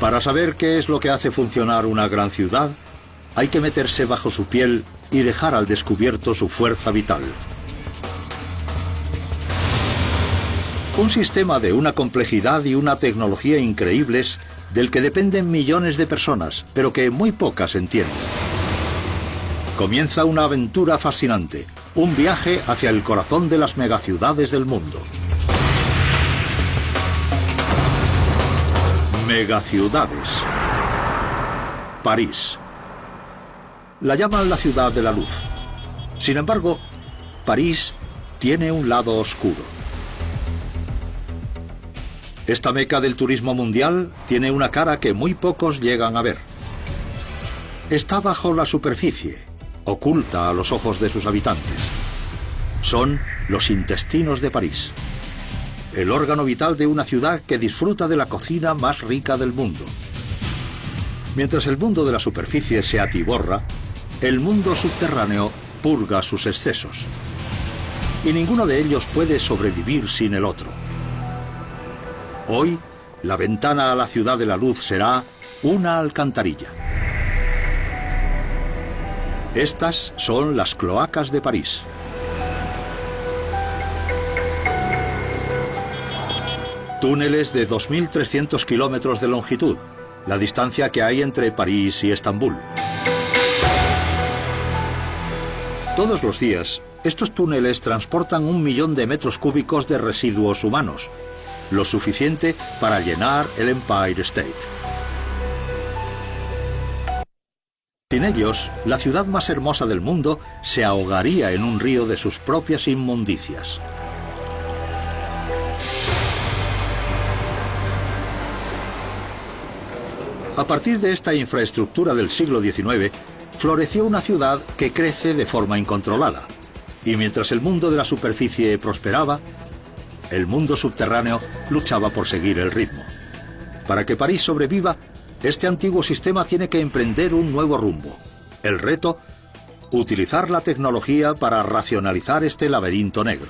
Para saber qué es lo que hace funcionar una gran ciudad, hay que meterse bajo su piel y dejar al descubierto su fuerza vital. Un sistema de una complejidad y una tecnología increíbles del que dependen millones de personas, pero que muy pocas entienden. Comienza una aventura fascinante, un viaje hacia el corazón de las megaciudades del mundo. Megaciudades. París. La llaman la ciudad de la luz. Sin embargo, París tiene un lado oscuro. Esta meca del turismo mundial tiene una cara que muy pocos llegan a ver. Está bajo la superficie, oculta a los ojos de sus habitantes. Son los intestinos de París, el órgano vital de una ciudad que disfruta de la cocina más rica del mundo. Mientras el mundo de la superficie se atiborra, el mundo subterráneo purga sus excesos. Y ninguno de ellos puede sobrevivir sin el otro. Hoy, la ventana a la ciudad de la luz será una alcantarilla. Estas son las cloacas de París. Túneles de 2.300 kilómetros de longitud, la distancia que hay entre París y Estambul. Todos los días, estos túneles transportan 1 millón de metros cúbicos de residuos humanos, lo suficiente para llenar el Empire State. Sin ellos, la ciudad más hermosa del mundo se ahogaría en un río de sus propias inmundicias. A partir de esta infraestructura del siglo XIX, floreció una ciudad que crece de forma incontrolada. Y mientras el mundo de la superficie prosperaba, el mundo subterráneo luchaba por seguir el ritmo. Para que París sobreviva, este antiguo sistema tiene que emprender un nuevo rumbo. El reto, utilizar la tecnología para racionalizar este laberinto negro.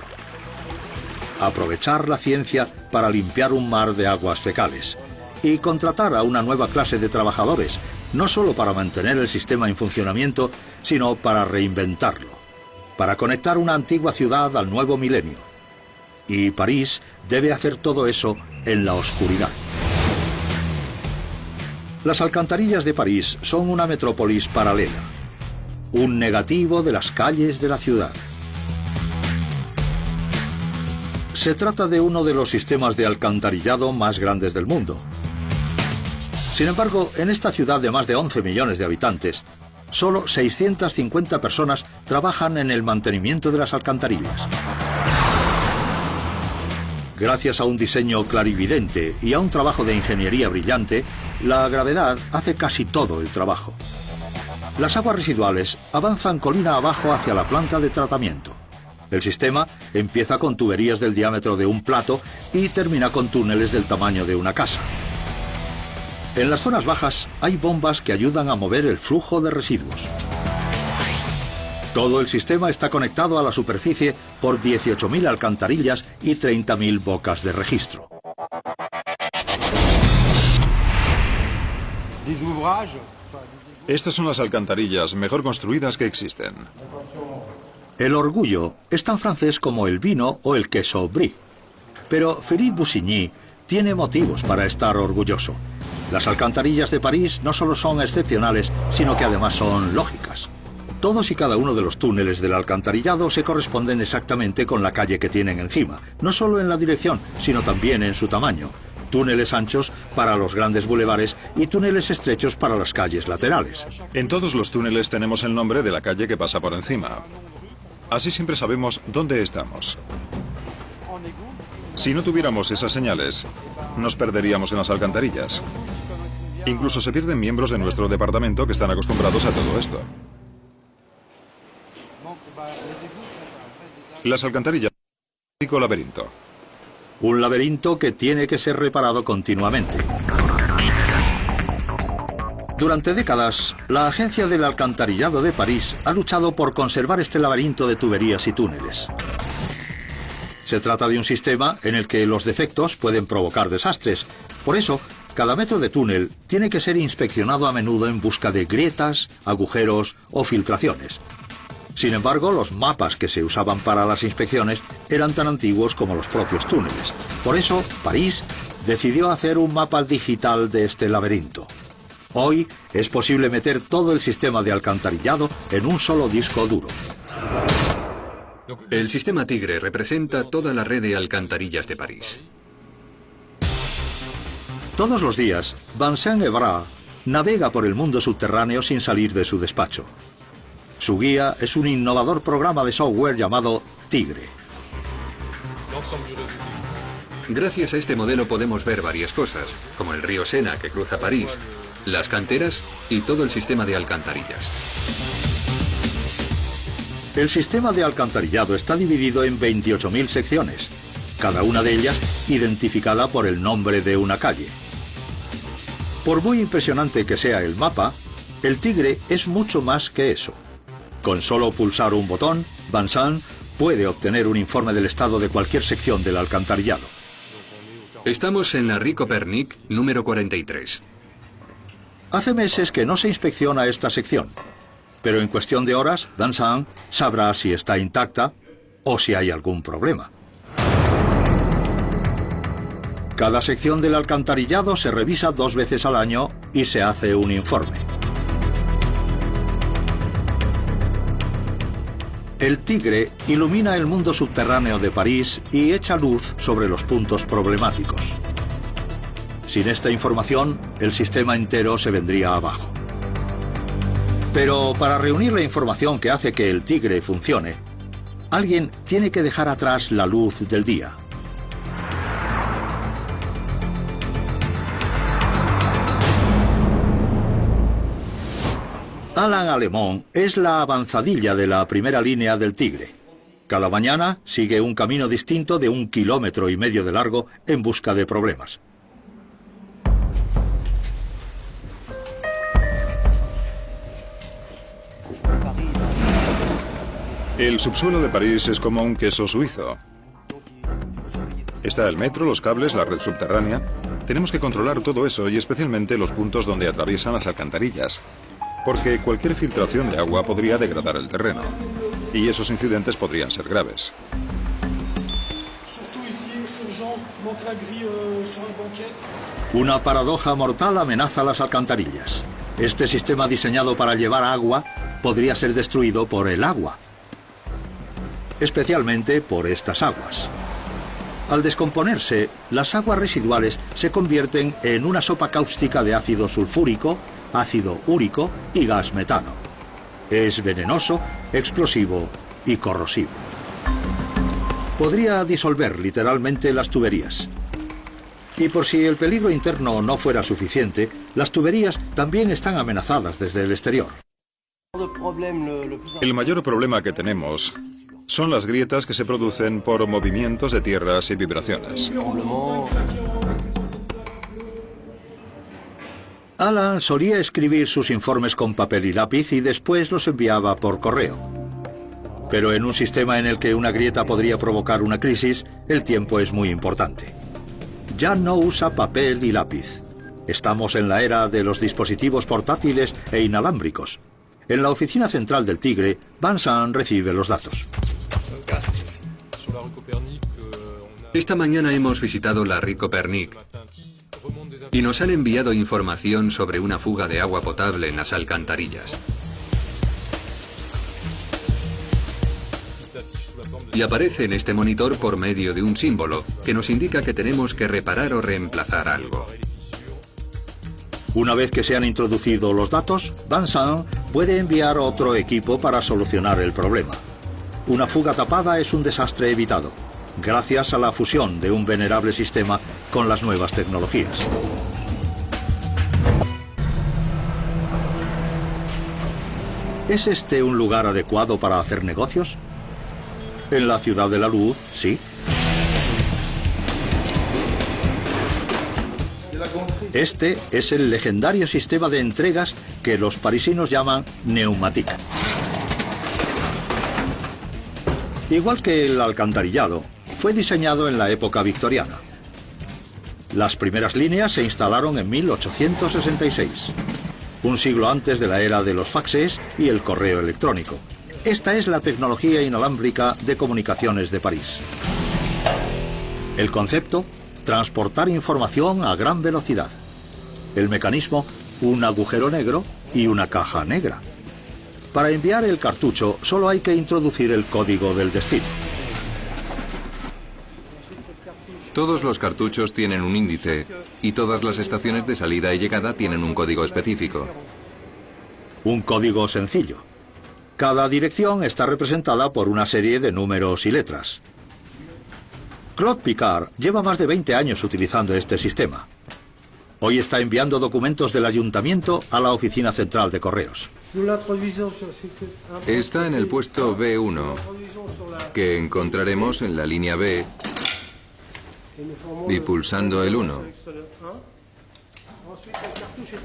Aprovechar la ciencia para limpiar un mar de aguas fecales. Y contratar a una nueva clase de trabajadores, no solo para mantener el sistema en funcionamiento, sino para reinventarlo. Para conectar una antigua ciudad al nuevo milenio. Y París debe hacer todo eso en la oscuridad. Las alcantarillas de París son una metrópolis paralela. Un negativo de las calles de la ciudad. Se trata de uno de los sistemas de alcantarillado más grandes del mundo. Sin embargo, en esta ciudad de más de 11 millones de habitantes, solo 650 personas trabajan en el mantenimiento de las alcantarillas. Gracias a un diseño clarividente y a un trabajo de ingeniería brillante, la gravedad hace casi todo el trabajo. Las aguas residuales avanzan colina abajo hacia la planta de tratamiento. El sistema empieza con tuberías del diámetro de un plato y termina con túneles del tamaño de una casa. En las zonas bajas hay bombas que ayudan a mover el flujo de residuos. Todo el sistema está conectado a la superficie por 18.000 alcantarillas y 30.000 bocas de registro. Estas son las alcantarillas mejor construidas que existen. El orgullo es tan francés como el vino o el queso brie. Pero Philippe Bussigny tiene motivos para estar orgulloso. Las alcantarillas de París no solo son excepcionales, sino que además son lógicas. Todos y cada uno de los túneles del alcantarillado se corresponden exactamente con la calle que tienen encima, no solo en la dirección, sino también en su tamaño. Túneles anchos para los grandes bulevares y túneles estrechos para las calles laterales. En todos los túneles tenemos el nombre de la calle que pasa por encima. Así siempre sabemos dónde estamos. Si no tuviéramos esas señales, nos perderíamos en las alcantarillas. Incluso se pierden miembros de nuestro departamento que están acostumbrados a todo esto. Las alcantarillas son un laberinto. Un laberinto que tiene que ser reparado continuamente. Durante décadas, la Agencia del Alcantarillado de París ha luchado por conservar este laberinto de tuberías y túneles. Se trata de un sistema en el que los defectos pueden provocar desastres. Por eso, Cada metro de túnel tiene que ser inspeccionado a menudo en busca de grietas, agujeros o filtraciones. Sin embargo, los mapas que se usaban para las inspecciones eran tan antiguos como los propios túneles. Por eso, París decidió hacer un mapa digital de este laberinto. Hoy es posible meter todo el sistema de alcantarillado en un solo disco duro. El sistema Tigre representa toda la red de alcantarillas de París. Todos los días, Vincent Evrard navega por el mundo subterráneo sin salir de su despacho. Su guía es un innovador programa de software llamado Tigre. Gracias a este modelo podemos ver varias cosas, como el río Sena que cruza París, las canteras y todo el sistema de alcantarillas. El sistema de alcantarillado está dividido en 28.000 secciones, cada una de ellas identificada por el nombre de una calle. Por muy impresionante que sea el mapa, el Tigre es mucho más que eso. Con solo pulsar un botón, Vincent puede obtener un informe del estado de cualquier sección del alcantarillado. Estamos en la Rue Copernic número 43. Hace meses que no se inspecciona esta sección, pero en cuestión de horas, Vincent sabrá si está intacta o si hay algún problema. Cada sección del alcantarillado se revisa 2 veces al año y se hace un informe. El Tigre ilumina el mundo subterráneo de París y echa luz sobre los puntos problemáticos. Sin esta información, el sistema entero se vendría abajo. Pero para reunir la información que hace que el Tigre funcione, alguien tiene que dejar atrás la luz del día. Alain Alemont es la avanzadilla de la primera línea del Tigre. Cada mañana sigue un camino distinto de 1,5 kilómetros de largo en busca de problemas. El subsuelo de París es como un queso suizo. Está el metro, los cables, la red subterránea. Tenemos que controlar todo eso y especialmente los puntos donde atraviesan las alcantarillas, porque cualquier filtración de agua podría degradar el terreno, y esos incidentes podrían ser graves. Una paradoja mortal amenaza las alcantarillas. Este sistema diseñado para llevar agua podría ser destruido por el agua, especialmente por estas aguas. Al descomponerse, las aguas residuales se convierten en una sopa cáustica de ácido sulfúrico, ácido úrico y gas metano. Es venenoso, explosivo y corrosivo. Podría disolver literalmente las tuberías. Y por si el peligro interno no fuera suficiente, las tuberías también están amenazadas desde el exterior. El mayor problema que tenemos son las grietas que se producen por movimientos de tierras y vibraciones. Alain solía escribir sus informes con papel y lápiz y después los enviaba por correo. Pero en un sistema en el que una grieta podría provocar una crisis, el tiempo es muy importante. Ya no usa papel y lápiz. Estamos en la era de los dispositivos portátiles e inalámbricos. En la oficina central del Tigre, Vincent recibe los datos. Esta mañana hemos visitado la Rue Copernic y nos han enviado información sobre una fuga de agua potable en las alcantarillas. Y aparece en este monitor por medio de un símbolo que nos indica que tenemos que reparar o reemplazar algo. Una vez que se han introducido los datos, Vincent puede enviar otro equipo para solucionar el problema. Una fuga tapada es un desastre evitado, gracias a la fusión de un venerable sistema con las nuevas tecnologías. ¿Es este un lugar adecuado para hacer negocios? En la Ciudad de la Luz, sí. Este es el legendario sistema de entregas que los parisinos llaman Pneumatique. Igual que el alcantarillado, fue diseñado en la época victoriana. Las primeras líneas se instalaron en 1866, un siglo antes de la era de los faxes y el correo electrónico. Esta es la tecnología inalámbrica de comunicaciones de París. El concepto: transportar información a gran velocidad. El mecanismo: un agujero negro y una caja negra. Para enviar el cartucho solo hay que introducir el código del destino. Todos los cartuchos tienen un índice y todas las estaciones de salida y llegada tienen un código específico. Un código sencillo. Cada dirección está representada por una serie de números y letras. Claude Picard lleva más de 20 años utilizando este sistema. Hoy está enviando documentos del ayuntamiento a la oficina central de correos. Está en el puesto B1, que encontraremos en la línea B, y pulsando el 1.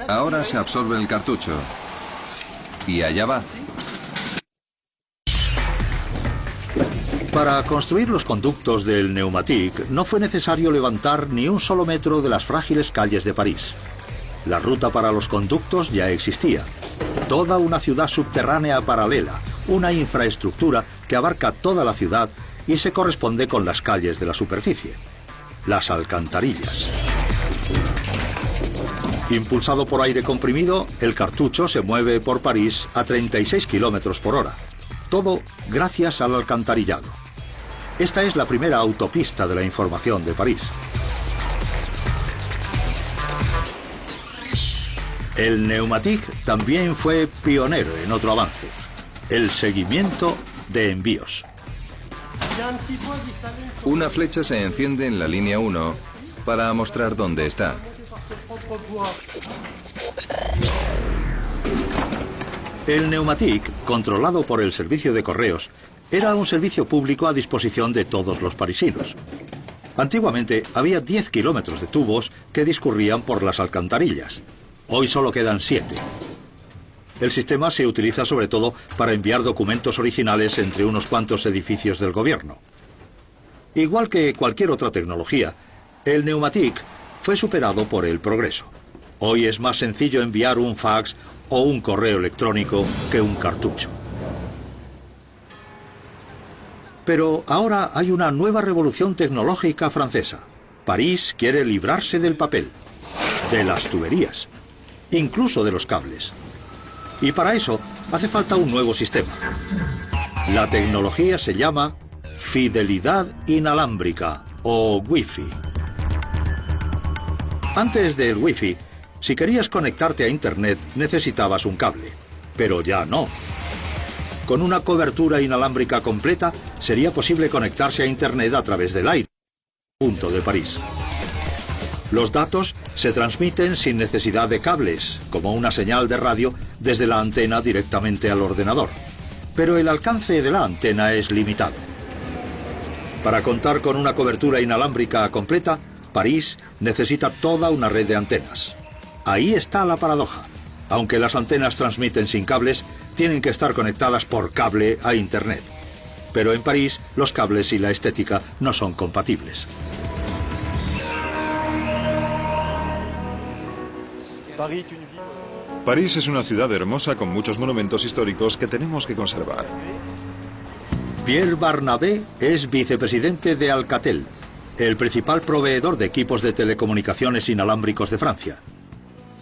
Ahora se absorbe el cartucho. Y allá va. Para construir los conductos del Pneumatique no fue necesario levantar ni un solo metro de las frágiles calles de París. La ruta para los conductos ya existía. Toda una ciudad subterránea paralela, una infraestructura que abarca toda la ciudad y se corresponde con las calles de la superficie. Las alcantarillas. Impulsado por aire comprimido, el cartucho se mueve por París a 36 kilómetros por hora. Todo gracias al alcantarillado. Esta es la primera autopista de la información de París. El Pneumatique también fue pionero en otro avance: el seguimiento de envíos. Una flecha se enciende en la línea 1 para mostrar dónde está. El Pneumatique, controlado por el servicio de correos, era un servicio público a disposición de todos los parisinos. Antiguamente había 10 kilómetros de tubos que discurrían por las alcantarillas. Hoy solo quedan 7. El sistema se utiliza sobre todo para enviar documentos originales entre unos cuantos edificios del gobierno. Igual que cualquier otra tecnología, el Pneumatique fue superado por el progreso. Hoy es más sencillo enviar un fax o un correo electrónico que un cartucho. Pero ahora hay una nueva revolución tecnológica francesa. París quiere librarse del papel, de las tuberías, incluso de los cables. Y para eso hace falta un nuevo sistema. La tecnología se llama fidelidad inalámbrica o Wi-Fi. Antes del Wi-Fi, si querías conectarte a Internet necesitabas un cable, pero ya no. Con una cobertura inalámbrica completa sería posible conectarse a Internet a través del aire, punto de París. Los datos se transmiten sin necesidad de cables, como una señal de radio desde la antena directamente al ordenador. Pero el alcance de la antena es limitado. Para contar con una cobertura inalámbrica completa, París necesita toda una red de antenas. Ahí está la paradoja. Aunque las antenas transmiten sin cables, tienen que estar conectadas por cable a Internet. Pero en París, los cables y la estética no son compatibles. París es una ciudad hermosa con muchos monumentos históricos que tenemos que conservar. Pierre Barnabé es vicepresidente de Alcatel, el principal proveedor de equipos de telecomunicaciones inalámbricos de Francia.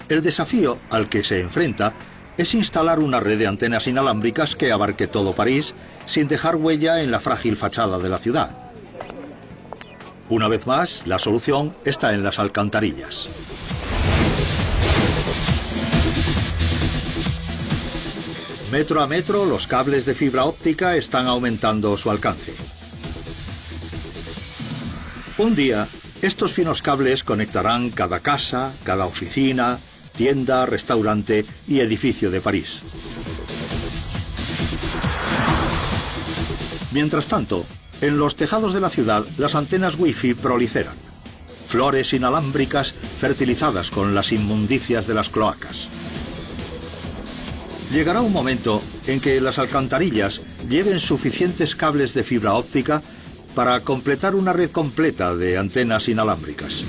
El desafío al que se enfrenta es instalar una red de antenas inalámbricas que abarque todo París sin dejar huella en la frágil fachada de la ciudad. Una vez más, la solución está en las alcantarillas. Metro a metro, los cables de fibra óptica están aumentando su alcance. Un día, estos finos cables conectarán cada casa, cada oficina, tienda, restaurante y edificio de París. Mientras tanto, en los tejados de la ciudad, las antenas Wi-Fi proliferan. Flores inalámbricas fertilizadas con las inmundicias de las cloacas. Llegará un momento en que las alcantarillas lleven suficientes cables de fibra óptica para completar una red completa de antenas inalámbricas.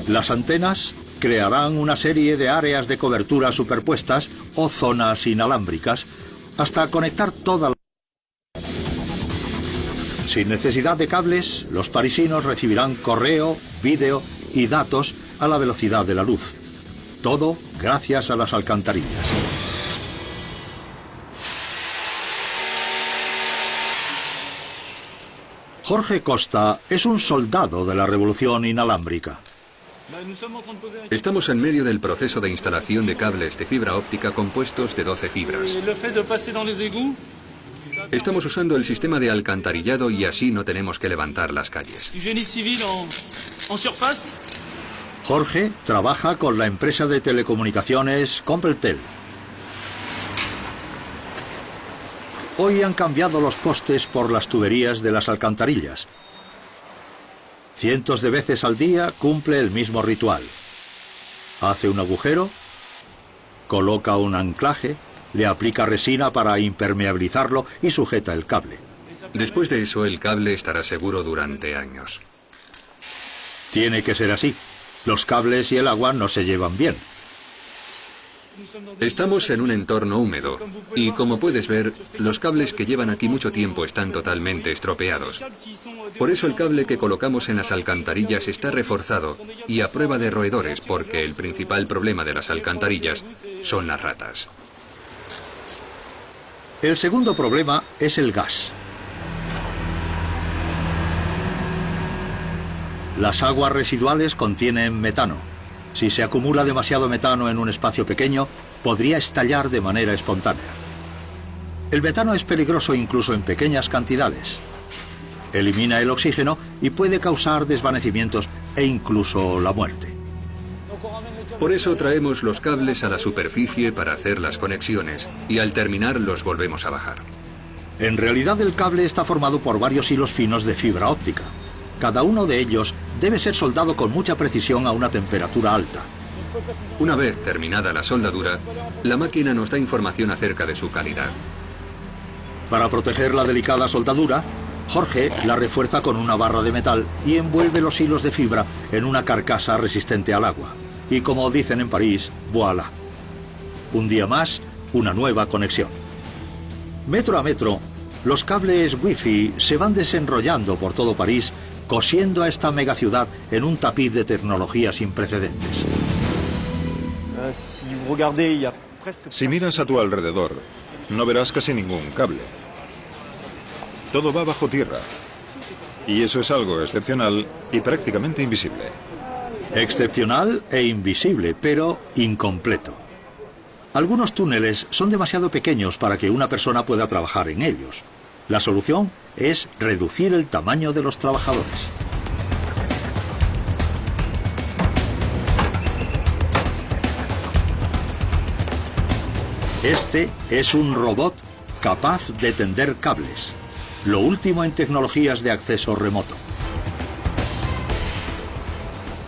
Las antenas crearán una serie de áreas de cobertura superpuestas o zonas inalámbricas hasta conectar toda la... Sin necesidad de cables, los parisinos recibirán correo, vídeo y datos a la velocidad de la luz. Todo gracias a las alcantarillas. Jorge Costa es un soldado de la revolución inalámbrica. Estamos en medio del proceso de instalación de cables de fibra óptica compuestos de 12 fibras. Estamos usando el sistema de alcantarillado y así no tenemos que levantar las calles. Jorge trabaja con la empresa de telecomunicaciones Compeltel. Hoy han cambiado los postes por las tuberías de las alcantarillas. Cientos de veces al día cumple el mismo ritual. Hace un agujero, coloca un anclaje, le aplica resina para impermeabilizarlo y sujeta el cable. Después de eso, el cable estará seguro durante años. Tiene que ser así. Los cables y el agua no se llevan bien. Estamos en un entorno húmedo y, como puedes ver, los cables que llevan aquí mucho tiempo están totalmente estropeados. Por eso el cable que colocamos en las alcantarillas está reforzado y a prueba de roedores, porque el principal problema de las alcantarillas son las ratas. El segundo problema es el gas. Las aguas residuales contienen metano. Si se acumula demasiado metano en un espacio pequeño, podría estallar de manera espontánea. El metano es peligroso incluso en pequeñas cantidades. Elimina el oxígeno y puede causar desvanecimientos e incluso la muerte. Por eso traemos los cables a la superficie para hacer las conexiones y al terminar los volvemos a bajar. En realidad el cable está formado por varios hilos finos de fibra óptica. Cada uno de ellos debe ser soldado con mucha precisión a una temperatura alta. Una vez terminada la soldadura, la máquina nos da información acerca de su calidad. Para proteger la delicada soldadura, Jorge la refuerza con una barra de metal y envuelve los hilos de fibra en una carcasa resistente al agua. Y como dicen en París, voilà. Un día más, una nueva conexión. Metro a metro, los cables Wi-Fi se van desenrollando por todo París, cosiendo a esta megaciudad en un tapiz de tecnología sin precedentes. Si miras a tu alrededor, no verás casi ningún cable. Todo va bajo tierra. Y eso es algo excepcional y prácticamente invisible. Excepcional e invisible, pero incompleto. Algunos túneles son demasiado pequeños para que una persona pueda trabajar en ellos. La solución es reducir el tamaño de los trabajadores. Este es un robot capaz de tender cables, lo último en tecnologías de acceso remoto.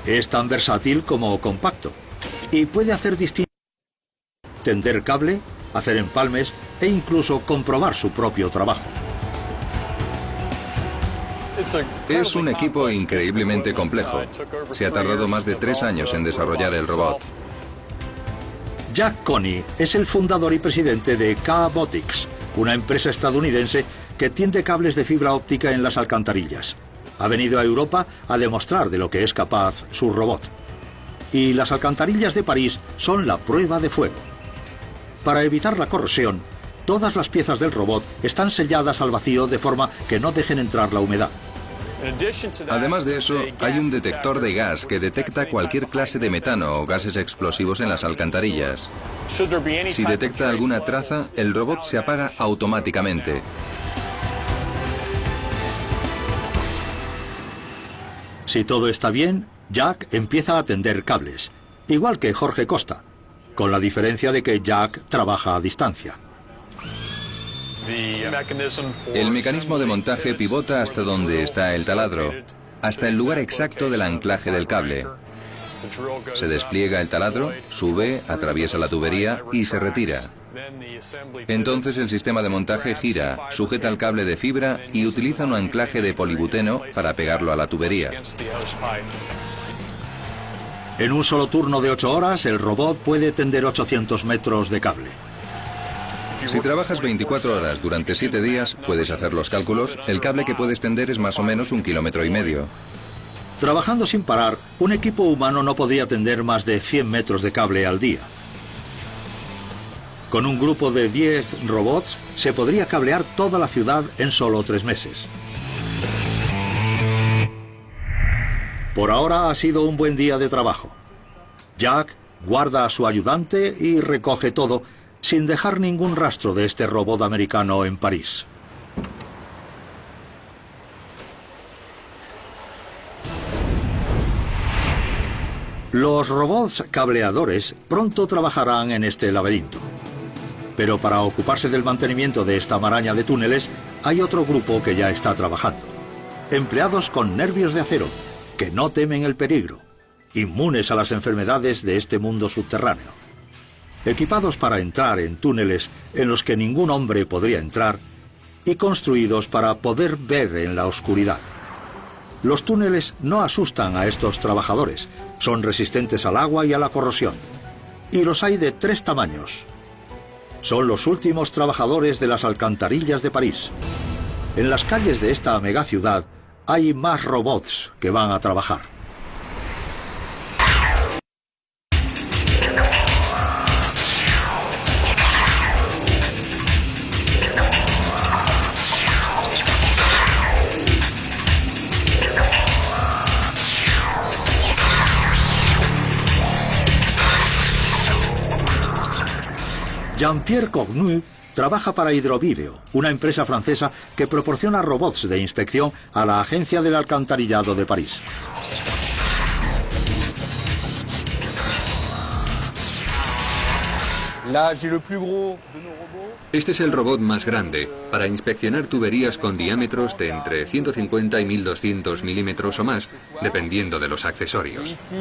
Es tan versátil como compacto y puede hacer distintos: tender cable, hacer empalmes e incluso comprobar su propio trabajo. Es un equipo increíblemente complejo. Se ha tardado más de 3 años en desarrollar el robot. Jack Coney es el fundador y presidente de K-Botics, una empresa estadounidense que tiende cables de fibra óptica en las alcantarillas. Ha venido a Europa a demostrar de lo que es capaz su robot. Y las alcantarillas de París son la prueba de fuego. Para evitar la corrosión, todas las piezas del robot están selladas al vacío de forma que no dejen entrar la humedad. Además de eso, hay un detector de gas que detecta cualquier clase de metano o gases explosivos en las alcantarillas. Si detecta alguna traza, el robot se apaga automáticamente. Si todo está bien, Jack empieza a tender cables, igual que Jorge Costa, con la diferencia de que Jack trabaja a distancia. El mecanismo de montaje pivota hasta donde está el taladro, hasta el lugar exacto del anclaje del cable. Se despliega el taladro, sube, atraviesa la tubería y se retira. Entonces el sistema de montaje gira, sujeta el cable de fibra y utiliza un anclaje de polibuteno para pegarlo a la tubería. En un solo turno de 8 horas, el robot puede tender 800 metros de cable. Si trabajas 24 horas durante 7 días, puedes hacer los cálculos, el cable que puedes tender es más o menos 1,5 kilómetros. Trabajando sin parar, un equipo humano no podría tender más de 100 metros de cable al día. Con un grupo de 10 robots, se podría cablear toda la ciudad en solo 3 meses. Por ahora ha sido un buen día de trabajo. Jack guarda a su ayudante y recoge todo, sin dejar ningún rastro de este robot americano en París. Los robots cableadores pronto trabajarán en este laberinto. Pero para ocuparse del mantenimiento de esta maraña de túneles, hay otro grupo que ya está trabajando. Empleados con nervios de acero, que no temen el peligro, inmunes a las enfermedades de este mundo subterráneo. Equipados para entrar en túneles en los que ningún hombre podría entrar y construidos para poder ver en la oscuridad. Los túneles no asustan a estos trabajadores, son resistentes al agua y a la corrosión. Y los hay de 3 tamaños. Son los últimos trabajadores de las alcantarillas de París. En las calles de esta megaciudad hay más robots que van a trabajar. Jean-Pierre Cognu trabaja para Hidrovideo, una empresa francesa que proporciona robots de inspección a la Agencia del Alcantarillado de París. Este es el robot más grande para inspeccionar tuberías con diámetros de entre 150 y 1200 milímetros o más, dependiendo de los accesorios.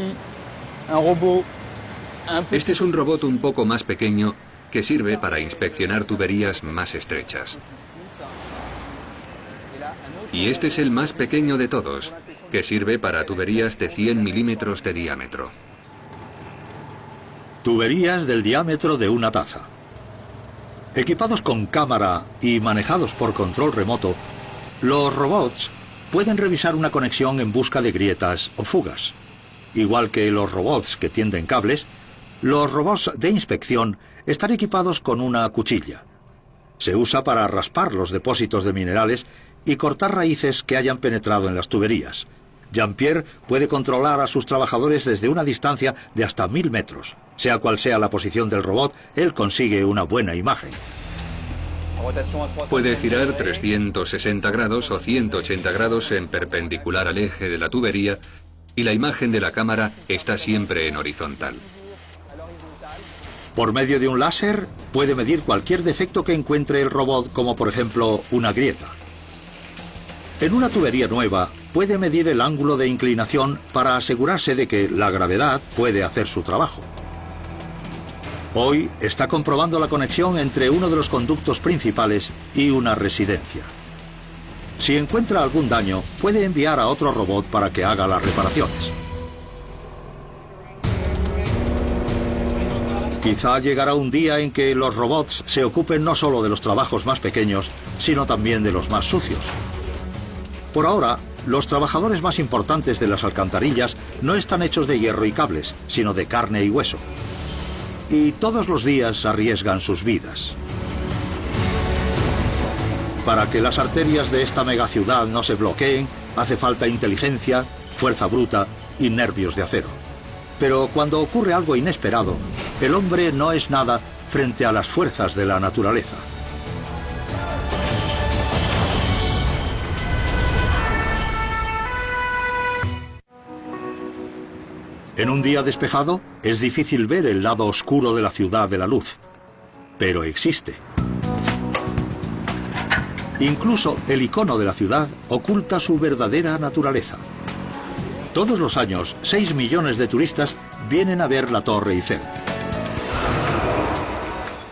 Este es un robot un poco más pequeño que sirve para inspeccionar tuberías más estrechas. Y este es el más pequeño de todos, que sirve para tuberías de 100 milímetros de diámetro. Tuberías del diámetro de una taza. Equipados con cámara y manejados por control remoto, los robots pueden revisar una conexión en busca de grietas o fugas. Igual que los robots que tienden cables, los robots de inspección están equipados con una cuchilla. Se usa para raspar los depósitos de minerales y cortar raíces que hayan penetrado en las tuberías. Jean-Pierre puede controlar a sus trabajadores desde una distancia de hasta 1000 metros. Sea cual sea la posición del robot, él consigue una buena imagen. Puede girar 360 grados o 180 grados en perpendicular al eje de la tubería y la imagen de la cámara está siempre en horizontal. Por medio de un láser puede medir cualquier defecto que encuentre el robot, como por ejemplo una grieta. En una tubería nueva puede medir el ángulo de inclinación para asegurarse de que la gravedad puede hacer su trabajo. Hoy está comprobando la conexión entre uno de los conductos principales y una residencia. Si encuentra algún daño, puede enviar a otro robot para que haga las reparaciones. Quizá llegará un día en que los robots se ocupen no solo de los trabajos más pequeños, sino también de los más sucios. Por ahora, los trabajadores más importantes de las alcantarillas no están hechos de hierro y cables, sino de carne y hueso. Y todos los días arriesgan sus vidas. Para que las arterias de esta megaciudad no se bloqueen, hace falta inteligencia, fuerza bruta y nervios de acero. Pero cuando ocurre algo inesperado, el hombre no es nada frente a las fuerzas de la naturaleza. En un día despejado, es difícil ver el lado oscuro de la ciudad de la luz, pero existe. Incluso el icono de la ciudad oculta su verdadera naturaleza. Todos los años, 6 millones de turistas vienen a ver la Torre Eiffel.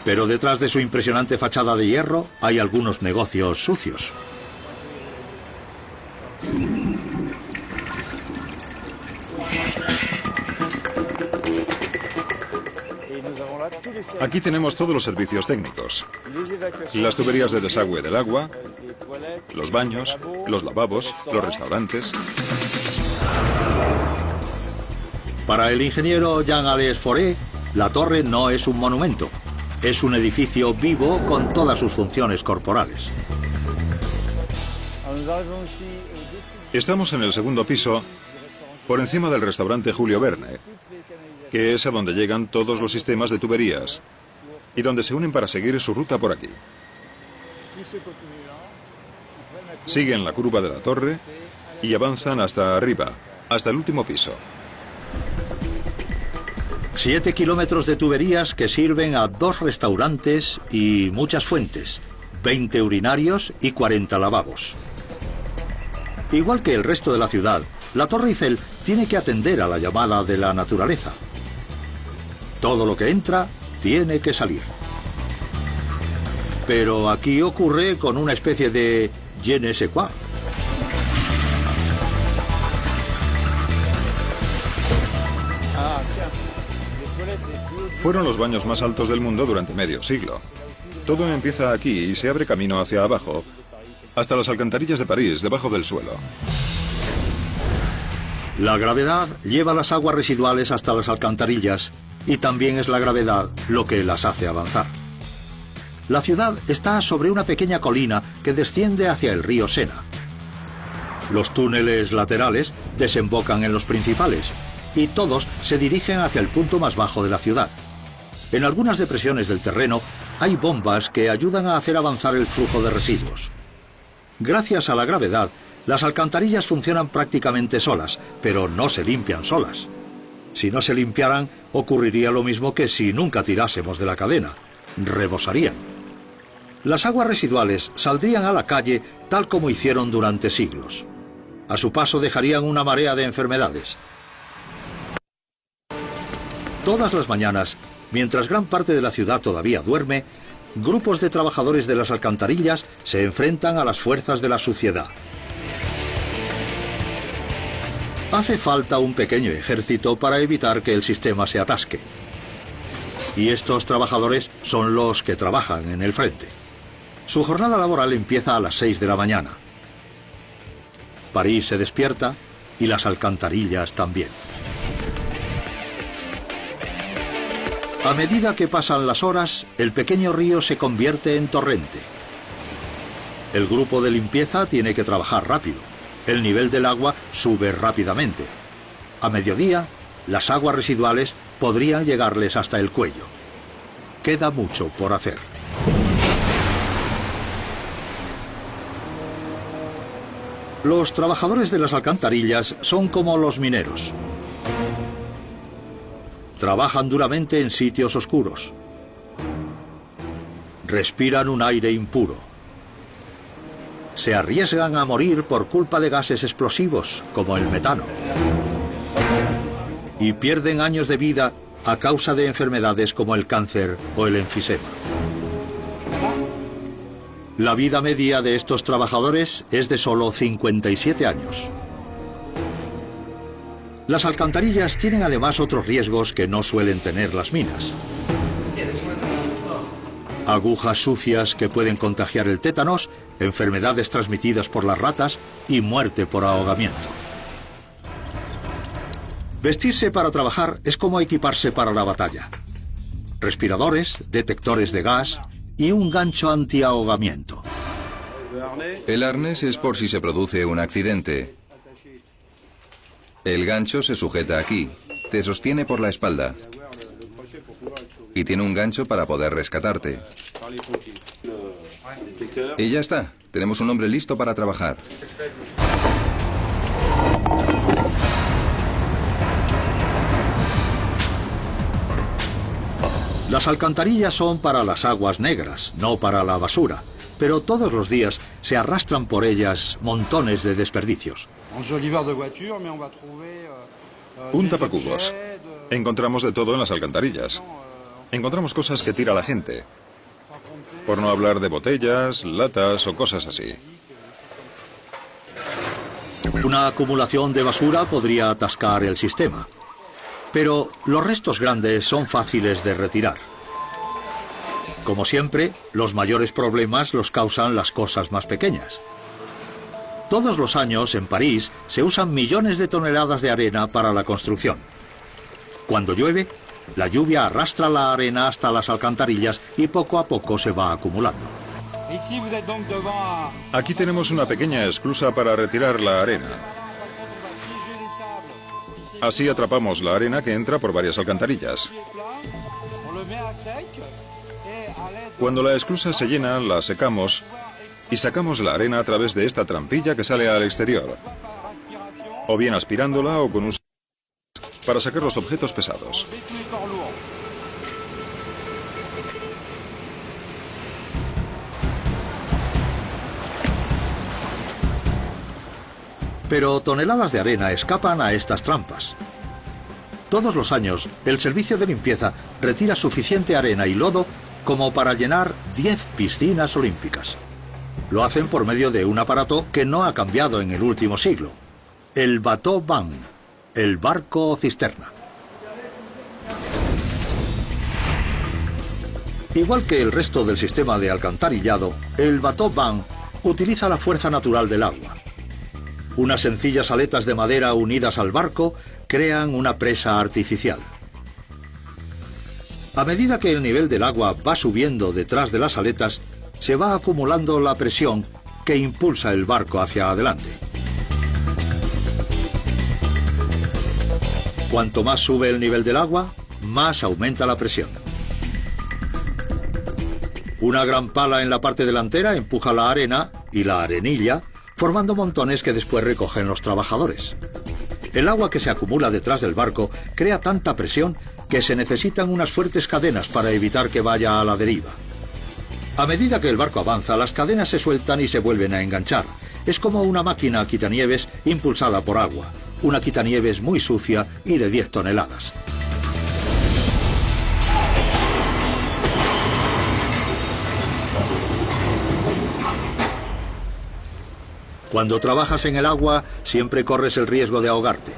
Pero detrás de su impresionante fachada de hierro hay algunos negocios sucios. Aquí tenemos todos los servicios técnicos. Las tuberías de desagüe del agua, los baños, los lavabos, los restaurantes. Para el ingeniero Jean-Alex Fauré, la torre no es un monumento. Es un edificio vivo con todas sus funciones corporales. Estamos en el segundo piso, por encima del restaurante Julio Verne, que es a donde llegan todos los sistemas de tuberías y donde se unen para seguir su ruta por aquí. Siguen la curva de la torre y avanzan hasta arriba, hasta el último piso. 7 kilómetros de tuberías que sirven a 2 restaurantes y muchas fuentes, 20 urinarios y 40 lavabos. Igual que el resto de la ciudad, la Torre Eiffel tiene que atender a la llamada de la naturaleza. Todo lo que entra tiene que salir. Pero aquí ocurre con una especie de je ne sais quoi. Fueron los baños más altos del mundo durante medio siglo. Todo empieza aquí y se abre camino hacia abajo, hasta las alcantarillas de París, debajo del suelo. La gravedad lleva las aguas residuales hasta las alcantarillas y también es la gravedad lo que las hace avanzar. La ciudad está sobre una pequeña colina que desciende hacia el río Sena. Los túneles laterales desembocan en los principales y todos se dirigen hacia el punto más bajo de la ciudad. En algunas depresiones del terreno hay bombas que ayudan a hacer avanzar el flujo de residuos. Gracias a la gravedad, las alcantarillas funcionan prácticamente solas, pero no se limpian solas. Si no se limpiaran, ocurriría lo mismo que si nunca tirásemos de la cadena. Rebosarían. Las aguas residuales saldrían a la calle tal como hicieron durante siglos. A su paso dejarían una marea de enfermedades. Todas las mañanas, mientras gran parte de la ciudad todavía duerme, grupos de trabajadores de las alcantarillas se enfrentan a las fuerzas de la suciedad. Hace falta un pequeño ejército para evitar que el sistema se atasque. Y estos trabajadores son los que trabajan en el frente. Su jornada laboral empieza a las 6 de la mañana. París se despierta y las alcantarillas también. A medida que pasan las horas, el pequeño río se convierte en torrente. El grupo de limpieza tiene que trabajar rápido. El nivel del agua sube rápidamente. A mediodía, las aguas residuales podrían llegarles hasta el cuello. Queda mucho por hacer. Los trabajadores de las alcantarillas son como los mineros. Trabajan duramente en sitios oscuros. Respiran un aire impuro. Se arriesgan a morir por culpa de gases explosivos, como el metano. Y pierden años de vida a causa de enfermedades como el cáncer o el enfisema. La vida media de estos trabajadores es de solo 57 años. Las alcantarillas tienen además otros riesgos que no suelen tener las minas. Agujas sucias que pueden contagiar el tétanos, enfermedades transmitidas por las ratas y muerte por ahogamiento. Vestirse para trabajar es como equiparse para la batalla. Respiradores, detectores de gas y un gancho antiahogamiento. El arnés es por si se produce un accidente. El gancho se sujeta aquí, te sostiene por la espalda. Y tiene un gancho para poder rescatarte. Y ya está, tenemos un hombre listo para trabajar. Las alcantarillas son para las aguas negras, no para la basura, pero todos los días se arrastran por ellas montones de desperdicios. Un tapacubos. Encontramos de todo en las alcantarillas. Encontramos cosas que tira la gente. Por no hablar de botellas, latas o cosas así. Una acumulación de basura podría atascar el sistema. Pero los restos grandes son fáciles de retirar. Como siempre, los mayores problemas los causan las cosas más pequeñas. Todos los años, en París, se usan millones de toneladas de arena para la construcción. Cuando llueve, la lluvia arrastra la arena hasta las alcantarillas y poco a poco se va acumulando. Aquí tenemos una pequeña esclusa para retirar la arena. Así atrapamos la arena que entra por varias alcantarillas. Cuando la esclusa se llena, la secamos y sacamos la arena a través de esta trampilla que sale al exterior, o bien aspirándola o con un para sacar los objetos pesados. Pero toneladas de arena escapan a estas trampas. Todos los años, el servicio de limpieza retira suficiente arena y lodo como para llenar 10 piscinas olímpicas. Lo hacen por medio de un aparato que no ha cambiado en el último siglo: el bateau-banc, el barco cisterna. Igual que el resto del sistema de alcantarillado, el bateau-banc utiliza la fuerza natural del agua. Unas sencillas aletas de madera unidas al barco crean una presa artificial. A medida que el nivel del agua va subiendo detrás de las aletas, se va acumulando la presión que impulsa el barco hacia adelante. Cuanto más sube el nivel del agua, más aumenta la presión. Una gran pala en la parte delantera empuja la arena y la arenilla, formando montones que después recogen los trabajadores. El agua que se acumula detrás del barco crea tanta presión que se necesitan unas fuertes cadenas para evitar que vaya a la deriva. A medida que el barco avanza, las cadenas se sueltan y se vuelven a enganchar. Es como una máquina quitanieves impulsada por agua. Una quitanieves muy sucia y de 10 toneladas. Cuando trabajas en el agua, siempre corres el riesgo de ahogarte.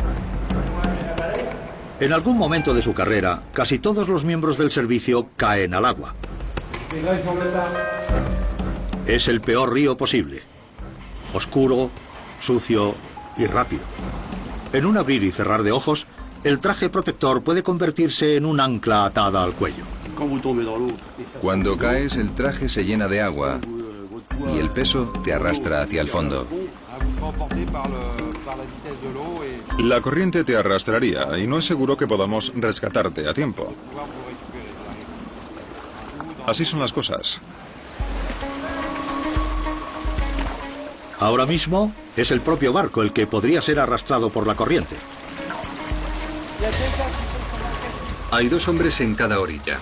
En algún momento de su carrera, casi todos los miembros del servicio caen al agua. Es el peor río posible. Oscuro, sucio y rápido. En un abrir y cerrar de ojos, el traje protector puede convertirse en un ancla atada al cuello. Cuando caes, el traje se llena de agua y el peso te arrastra hacia el fondo. La corriente te arrastraría y no es seguro que podamos rescatarte a tiempo. Así son las cosas. Ahora mismo es el propio barco el que podría ser arrastrado por la corriente. Hay 2 hombres en cada orilla.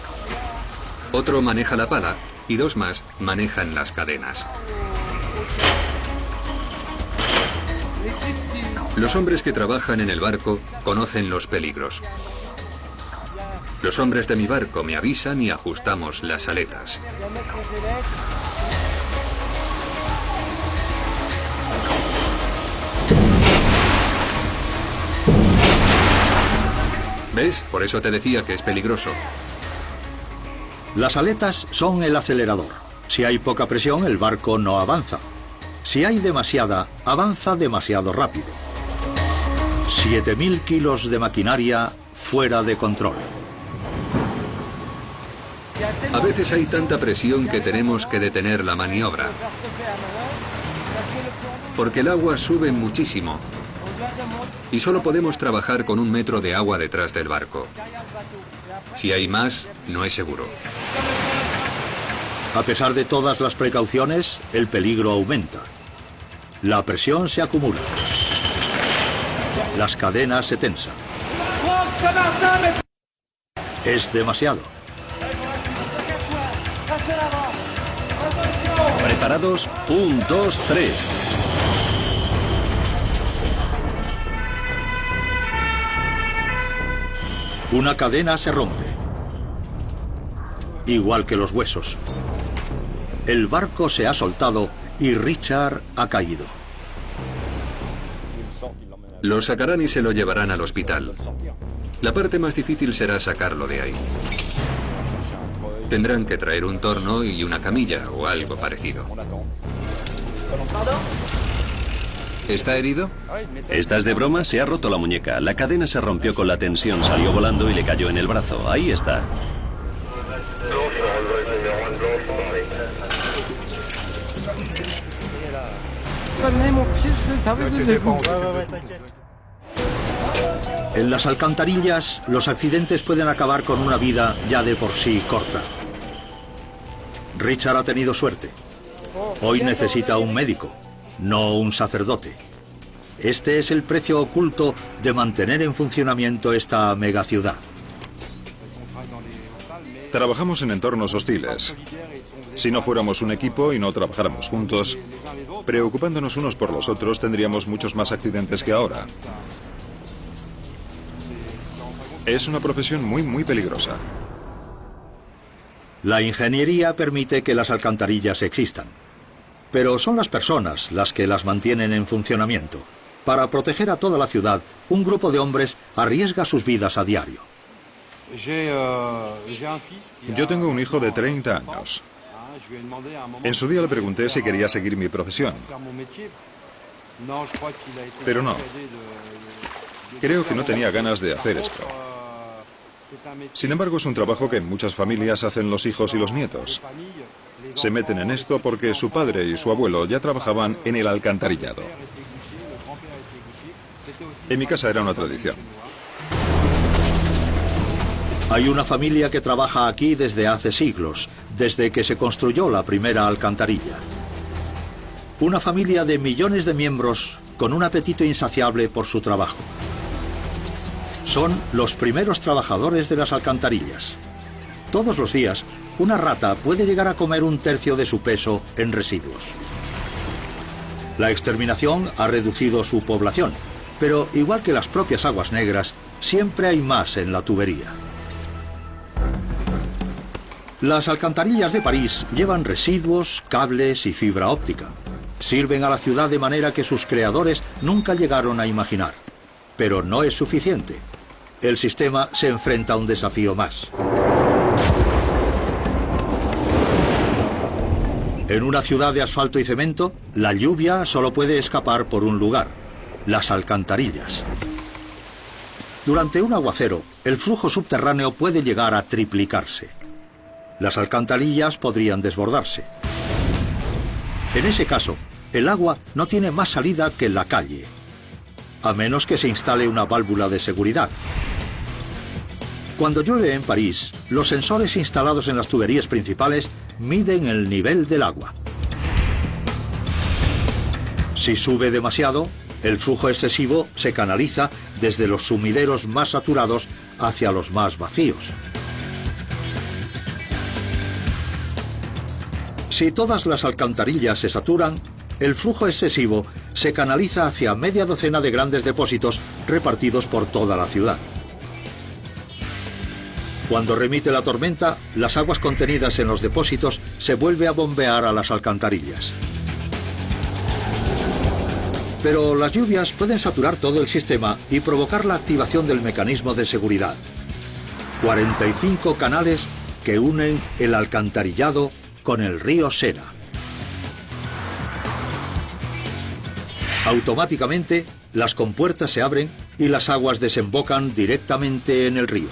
Otro maneja la pala y 2 más manejan las cadenas. Los hombres que trabajan en el barco conocen los peligros. Los hombres de mi barco me avisan y ajustamos las aletas. ¿Ves? Por eso te decía que es peligroso. Las aletas son el acelerador. Si hay poca presión, el barco no avanza. Si hay demasiada, avanza demasiado rápido. 7.000 kilos de maquinaria fuera de control. A veces hay tanta presión que tenemos que detener la maniobra. Porque el agua sube muchísimo. Y solo podemos trabajar con 1 metro de agua detrás del barco. Si hay más, no es seguro. A pesar de todas las precauciones, el peligro aumenta. La presión se acumula. Las cadenas se tensan. Es demasiado. Preparados, 1, 2, 3. Una cadena se rompe. Igual que los huesos. El barco se ha soltado y Richard ha caído. Lo sacarán y se lo llevarán al hospital. La parte más difícil será sacarlo de ahí. Tendrán que traer un torno y una camilla o algo parecido. ¿Está herido? ¿Estás de broma? Se ha roto la muñeca. La cadena se rompió con la tensión, salió volando y le cayó en el brazo. Ahí está. En las alcantarillas, los accidentes pueden acabar con una vida ya de por sí corta. Richard ha tenido suerte. Hoy necesita un médico, no un sacerdote. Este es el precio oculto de mantener en funcionamiento esta megaciudad. Trabajamos en entornos hostiles. Si no fuéramos un equipo y no trabajáramos juntos, preocupándonos unos por los otros, tendríamos muchos más accidentes que ahora. Es una profesión muy peligrosa. La ingeniería permite que las alcantarillas existan, pero son las personas las que las mantienen en funcionamiento. Para proteger a toda la ciudad, un grupo de hombres arriesga sus vidas a diario. Yo tengo un hijo de 30 años. En su día le pregunté si quería seguir mi profesión. Pero no. Creo que no tenía ganas de hacer esto. Sin embargo, es un trabajo que en muchas familias hacen los hijos y los nietos. Se meten en esto porque su padre y su abuelo ya trabajaban en el alcantarillado. En mi casa era una tradición. Hay una familia que trabaja aquí desde hace siglos, desde que se construyó la primera alcantarilla. Una familia de millones de miembros con un apetito insaciable por su trabajo. Son los primeros trabajadores de las alcantarillas. Todos los días, una rata puede llegar a comer un tercio de su peso en residuos. La exterminación ha reducido su población, pero igual que las propias aguas negras, siempre hay más en la tubería. Las alcantarillas de París llevan residuos, cables y fibra óptica. Sirven a la ciudad de manera que sus creadores nunca llegaron a imaginar. Pero no es suficiente. El sistema se enfrenta a un desafío más. En una ciudad de asfalto y cemento, la lluvia solo puede escapar por un lugar: las alcantarillas. Durante un aguacero, el flujo subterráneo puede llegar a triplicarse. Las alcantarillas podrían desbordarse. En ese caso, el agua no tiene más salida que la calle, a menos que se instale una válvula de seguridad. Cuando llueve en París, los sensores instalados en las tuberías principales miden el nivel del agua. Si sube demasiado, el flujo excesivo se canaliza desde los sumideros más saturados hacia los más vacíos. Si todas las alcantarillas se saturan, el flujo excesivo se canaliza hacia media docena de grandes depósitos repartidos por toda la ciudad. Cuando remite la tormenta, las aguas contenidas en los depósitos se vuelve a bombear a las alcantarillas. Pero las lluvias pueden saturar todo el sistema y provocar la activación del mecanismo de seguridad. 45 canales que unen el alcantarillado con el río Sena. Automáticamente, las compuertas se abren y las aguas desembocan directamente en el río.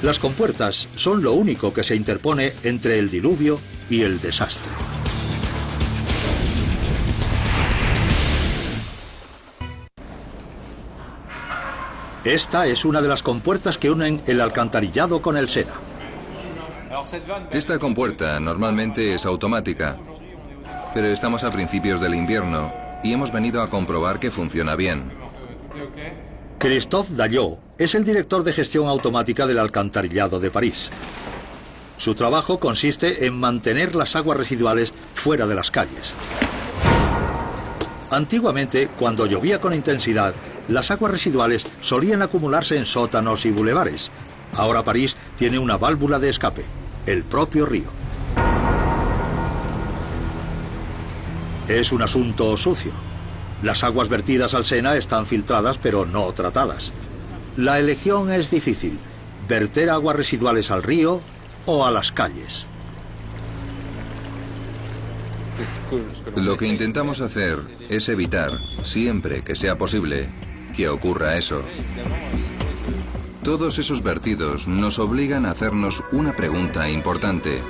Las compuertas son lo único que se interpone entre el diluvio y el desastre. Esta es una de las compuertas que unen el alcantarillado con el Sena. Esta compuerta normalmente es automática, pero estamos a principios del invierno y hemos venido a comprobar que funciona bien. Christophe Dallot es el director de gestión automática del alcantarillado de París. Su trabajo consiste en mantener las aguas residuales fuera de las calles. Antiguamente, cuando llovía con intensidad, las aguas residuales solían acumularse en sótanos y bulevares. Ahora París tiene una válvula de escape: el propio río. Es un asunto sucio. Las aguas vertidas al Sena están filtradas pero no tratadas. La elección es difícil: verter aguas residuales al río o a las calles. Lo que intentamos hacer es evitar, siempre que sea posible, que ocurra eso. Todos esos vertidos nos obligan a hacernos una pregunta importante.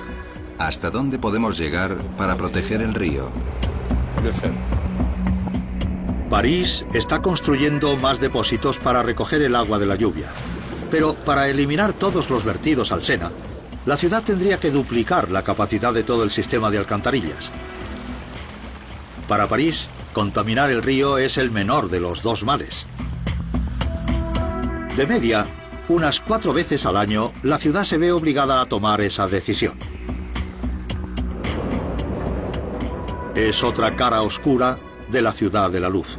¿Hasta dónde podemos llegar para proteger el río? París está construyendo más depósitos para recoger el agua de la lluvia. Pero para eliminar todos los vertidos al Sena, la ciudad tendría que duplicar la capacidad de todo el sistema de alcantarillas. Para París, contaminar el río es el menor de los dos males. De media, unas 4 veces al año, la ciudad se ve obligada a tomar esa decisión. Es otra cara oscura de la ciudad de la luz.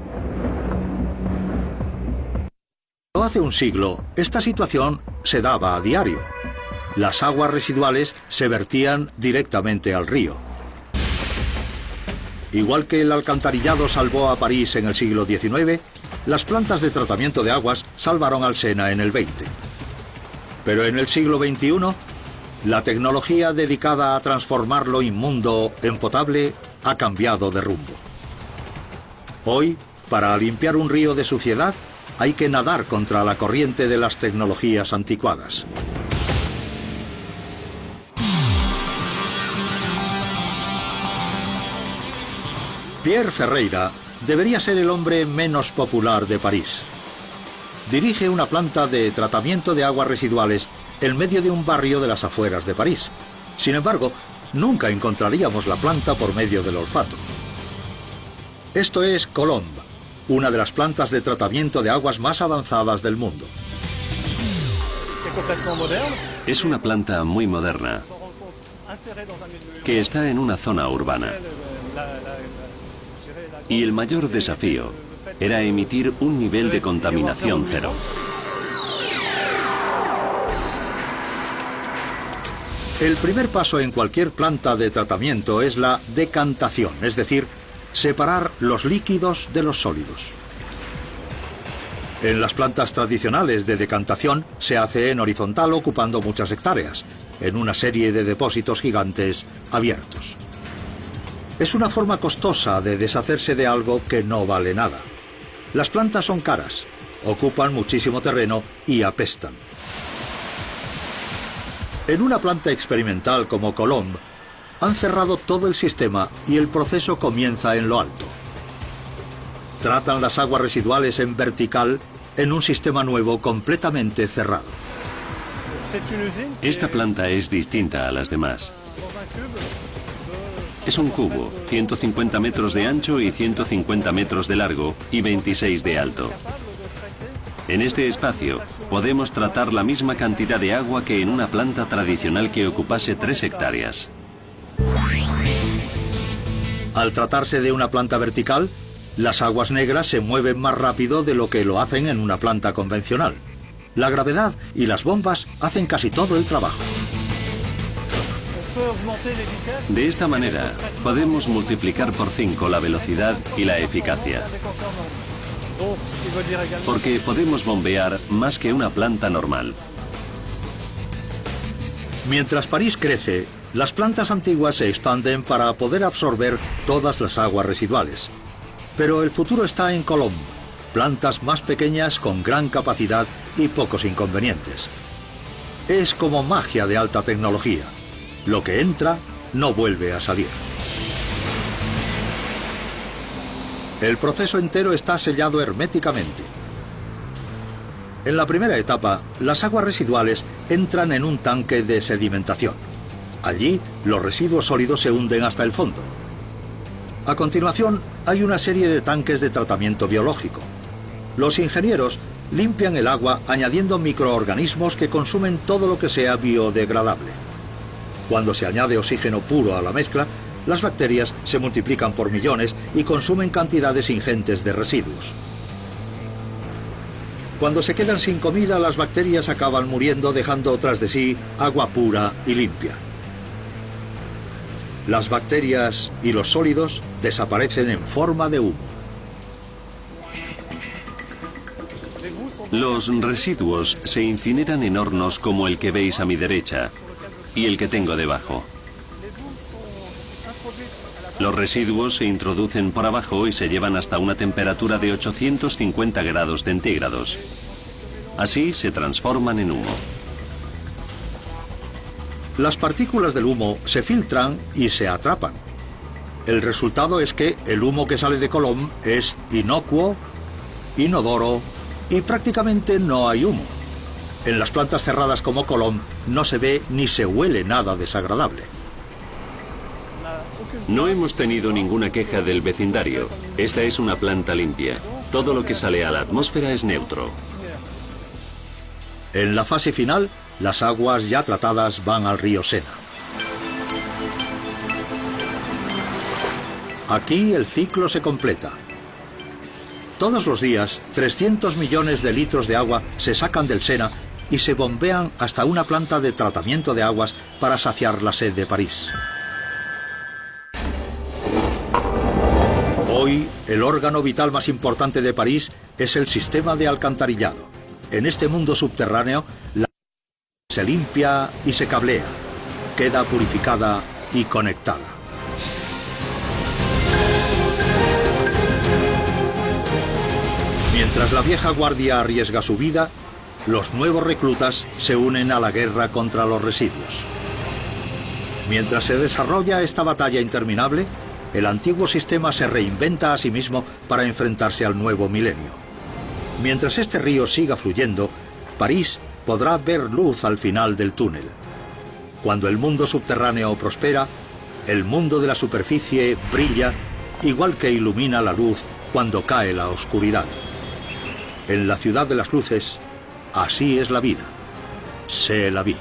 Hace un siglo, esta situación se daba a diario. Las aguas residuales se vertían directamente al río. Igual que el alcantarillado salvó a París en el siglo XIX, las plantas de tratamiento de aguas salvaron al Sena en el XX. Pero en el siglo XXI, la tecnología dedicada a transformar lo inmundo en potable ha cambiado de rumbo. Hoy, para limpiar un río de suciedad, hay que nadar contra la corriente de las tecnologías anticuadas. Pierre Ferreira debería ser el hombre menos popular de París. Dirige una planta de tratamiento de aguas residuales en medio de un barrio de las afueras de París. Sin embargo, nunca encontraríamos la planta por medio del olfato. Esto es Colombe, una de las plantas de tratamiento de aguas más avanzadas del mundo. Es una planta muy moderna que está en una zona urbana. Y el mayor desafío era emitir un nivel de contaminación cero. El primer paso en cualquier planta de tratamiento es la decantación, es decir, separar los líquidos de los sólidos. En las plantas tradicionales de decantación se hace en horizontal ocupando muchas hectáreas, en una serie de depósitos gigantes abiertos. Es una forma costosa de deshacerse de algo que no vale nada. Las plantas son caras, ocupan muchísimo terreno y apestan. En una planta experimental como Colombe, han cerrado todo el sistema y el proceso comienza en lo alto. Tratan las aguas residuales en vertical en un sistema nuevo completamente cerrado. Esta planta es distinta a las demás. Es un cubo, 150 metros de ancho y 150 metros de largo y 26 de alto. En este espacio podemos tratar la misma cantidad de agua que en una planta tradicional que ocupase 3 hectáreas. Al tratarse de una planta vertical, las aguas negras se mueven más rápido de lo que lo hacen en una planta convencional. La gravedad y las bombas hacen casi todo el trabajo. De esta manera, podemos multiplicar por 5 la velocidad y la eficacia. Porque podemos bombear más que una planta normal. Mientras París crece, las plantas antiguas se expanden para poder absorber todas las aguas residuales. Pero el futuro está en Colombe, plantas más pequeñas con gran capacidad y pocos inconvenientes. Es como magia de alta tecnología. Lo que entra no vuelve a salir. El proceso entero está sellado herméticamente. En la primera etapa, las aguas residuales entran en un tanque de sedimentación. Allí, los residuos sólidos se hunden hasta el fondo. A continuación, hay una serie de tanques de tratamiento biológico. Los ingenieros limpian el agua añadiendo microorganismos que consumen todo lo que sea biodegradable. Cuando se añade oxígeno puro a la mezcla, las bacterias se multiplican por millones y consumen cantidades ingentes de residuos. Cuando se quedan sin comida, las bacterias acaban muriendo, dejando tras de sí agua pura y limpia. Las bacterias y los sólidos desaparecen en forma de humo. Los residuos se incineran en hornos como el que veis a mi derecha y el que tengo debajo. Los residuos se introducen por abajo y se llevan hasta una temperatura de 850 grados centígrados. Así se transforman en humo. Las partículas del humo se filtran y se atrapan. El resultado es que el humo que sale de Colón es inocuo, inodoro y prácticamente no hay humo. En las plantas cerradas como Colón no se ve ni se huele nada desagradable. No hemos tenido ninguna queja del vecindario. Esta es una planta limpia. Todo lo que sale a la atmósfera es neutro. En la fase final, las aguas ya tratadas van al río Sena. Aquí el ciclo se completa. Todos los días, 300 millones de litros de agua se sacan del Sena y se bombean hasta una planta de tratamiento de aguas para saciar la sed de París. Hoy, el órgano vital más importante de París es el sistema de alcantarillado. En este mundo subterráneo, la agua se limpia y se cablea, queda purificada y conectada. Mientras la vieja guardia arriesga su vida, los nuevos reclutas se unen a la guerra contra los residuos. Mientras se desarrolla esta batalla interminable, el antiguo sistema se reinventa a sí mismo para enfrentarse al nuevo milenio. Mientras este río siga fluyendo, París podrá ver luz al final del túnel. Cuando el mundo subterráneo prospera, el mundo de la superficie brilla igual que ilumina la luz cuando cae la oscuridad. En la ciudad de las luces, así es la vida. C'est la vie.